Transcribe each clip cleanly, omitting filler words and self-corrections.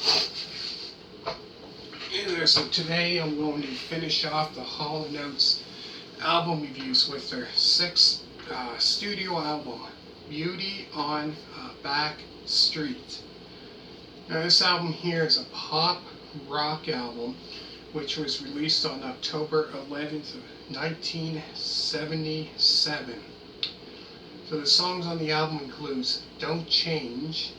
Hey there, so today I'm going to finish off the Hall & Oates album reviews with their sixth studio album, Beauty on Back Street. Now this album here is a pop rock album which was released on October 11th of 1977. So the songs on the album includes Don't Change,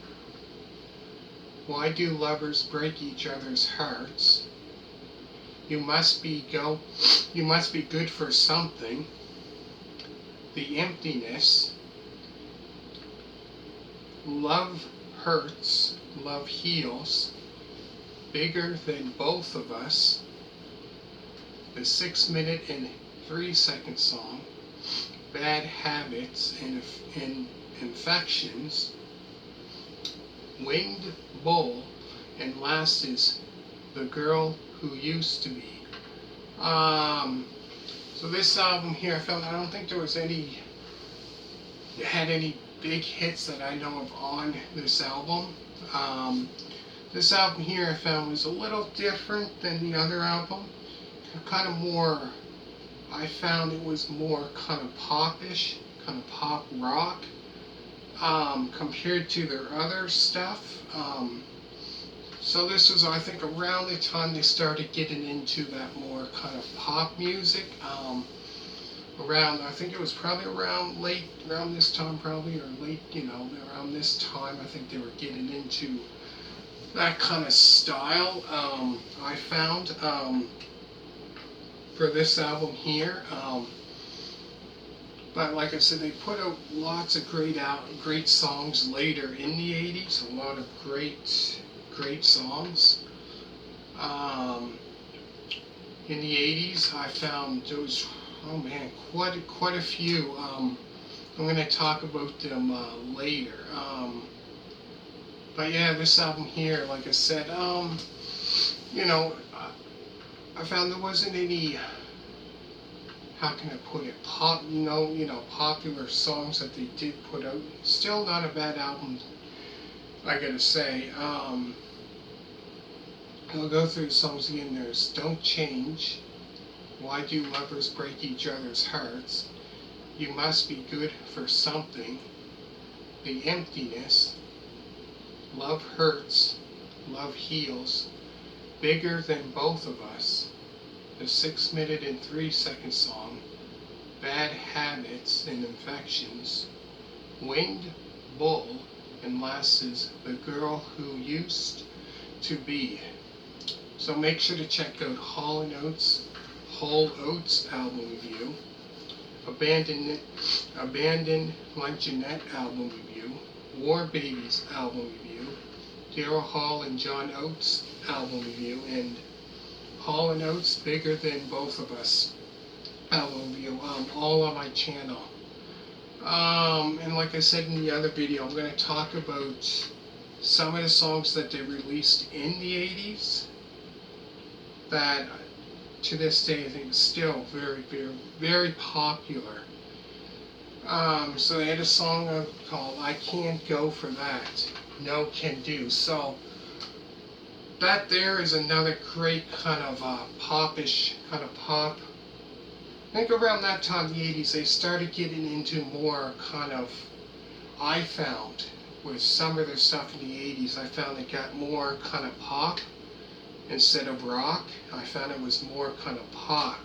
Why Do Lovers Break Each Other's Hearts, You Must Be Good for Something, The Emptiness, Love Hurts, Love Heals, Bigger Than Both of Us, the 6-minute and 3-second song, Bad Habits and Infections, Winged Bull, and last is The Girl Who Used to Be. So this album here, I don't think there was any big hits that I know of on this album. This album here I found was a little different than the other album. I found it was more kind of popish, kind of pop rock, compared to their other stuff. So this was, I think, around the time they started getting into that more kind of pop music. I think it was probably around this time, around this time, I think they were getting into that kind of style. I found for this album here. But like I said, they put out lots of great songs later in the 80s, a lot of great songs. In the 80s, I found those, quite a few. I'm going to talk about them later. But yeah, this album here, like I said, I found there wasn't any, how can I put it, popular songs that they did put out. Still not a bad album, I gotta say. I'll go through the songs again. There's Don't Change, Why Do Lovers Break Each Other's Hearts, You Must Be Good for Something, The Emptiness, Love Hurts, Love Heals, Bigger Than Both of Us, the 6-minute and 3-second song, Bad Habits and Infections, Winged Bull, and last is The Girl Who Used to Be. So make sure to check out Hall & Oates album review, Abandoned Luncheonette album review, War Babies album review, Daryl Hall and John Oates album review, and Hall & Oates Bigger Than Both of Us album review, all on my channel. And like I said in the other video, I'm going to talk about some of the songs that they released in the 80s that to this day I think is still very, very, very popular. So they had a song called I Can't Go For That, No Can Do. So that there is another great kind of popish, kind of pop. I think around that time, the 80s, they started getting into more kind of, I found, with some of their stuff in the 80s, I found it got more kind of pop instead of rock. I found it was more kind of pop.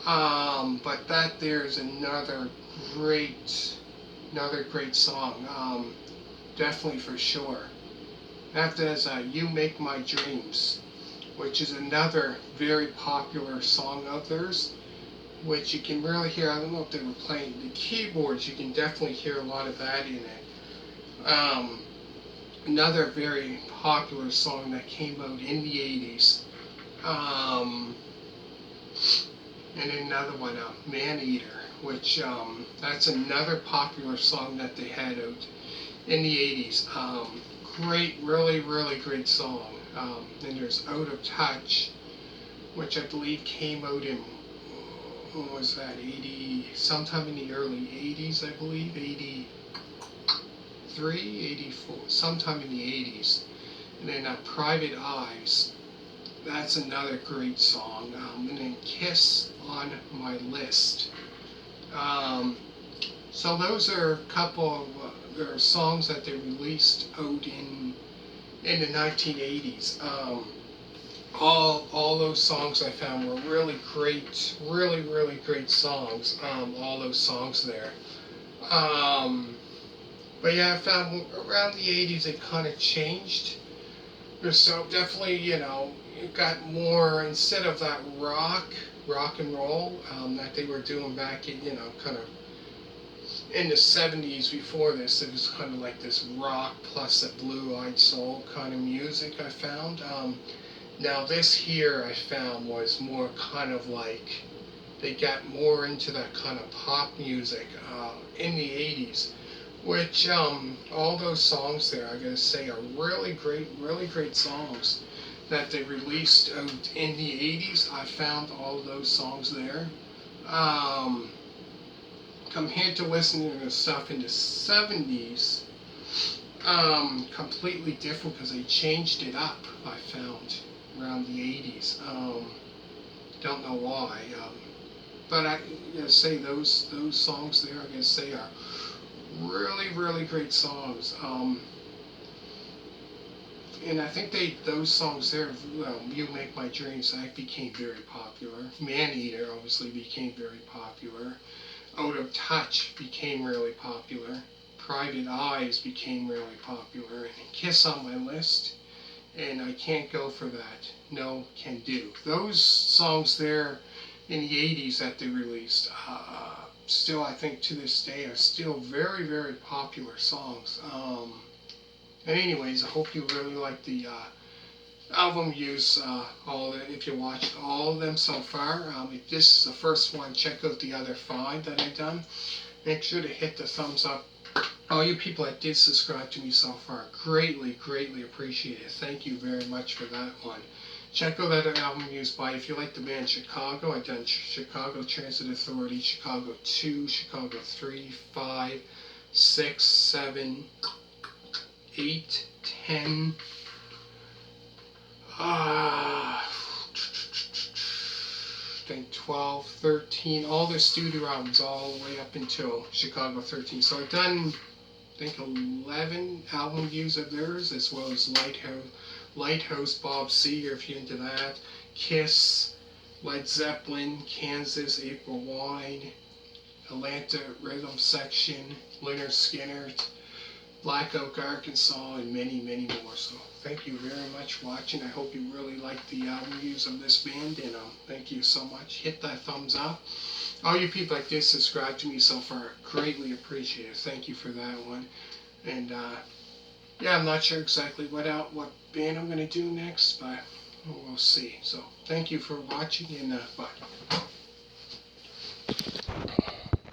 But that there is another great song, definitely for sure. After that is You Make My Dreams, which is another very popular song of theirs, which you can really hear. I don't know if they were playing the keyboards, you can definitely hear a lot of that in it. Another very popular song that came out in the 80s. And another one, Man-Eater, which that's another popular song that they had out in the 80s. Really great song. Then there's Out of Touch, which I believe came out in, what was that, sometime in the early 80s, I believe, 83, 84, sometime in the 80s. And then Private Eyes. That's another great song. And then Kiss on My List. So those are a couple of their songs that they released out in the 1980s. All those songs I found were really great, really great songs. All those songs there. But yeah, I found around the 80s it kind of changed. So definitely, it got more, instead of that rock and roll that they were doing back in, kind of in the 70s before this. It was kind of like this rock plus a blue-eyed soul kind of music I found. Now this here I found was more kind of like, they got more into that kind of pop music in the 80s. Which, all those songs there, I gotta say, are really great songs that they released out in the 80s. I found all of those songs there. Compared to listening to stuff in the 70s, completely different because they changed it up, I found, around the 80s. Don't know why. But I gotta say, those songs there, I gotta say, are really great songs. And I think those songs there, You Make My Dreams, that became very popular. Maneater obviously became very popular. Out of Touch became really popular. Private Eyes became really popular. And Kiss on My List, and I Can't Go For That, No Can Do. Those songs there in the 80s that they released, still, I think to this day, are still very popular songs. And anyways, I hope you really like the album views. If you watched all of them so far, if this is the first one, check out the other 5 that I've done. Make sure to hit the thumbs up. All you people that did subscribe to me so far, greatly appreciate it. Thank you very much for that one. Check out that album used by, if you like the band Chicago, I've done Chicago Transit Authority, Chicago 2, Chicago 3, 5, 6, 7, 8, 10, I think 12, 13, all their studio albums all the way up until Chicago 13. So I've done, I think, 11 album views of theirs, as well as Lighthouse, Bob Seger, if you're into that, Kiss, Led Zeppelin, Kansas, April Wine, Atlanta Rhythm Section, Lynyrd Skynyrd, Black Oak, Arkansas, and many more. So thank you very much for watching. I hope you really like the album views of this band, and thank you so much. Hit that thumbs up. All you people that did subscribe to me so far, greatly appreciate it. Thank you for that one. And yeah, I'm not sure exactly what band I'm going to do next, but we'll see. So thank you for watching, and bye.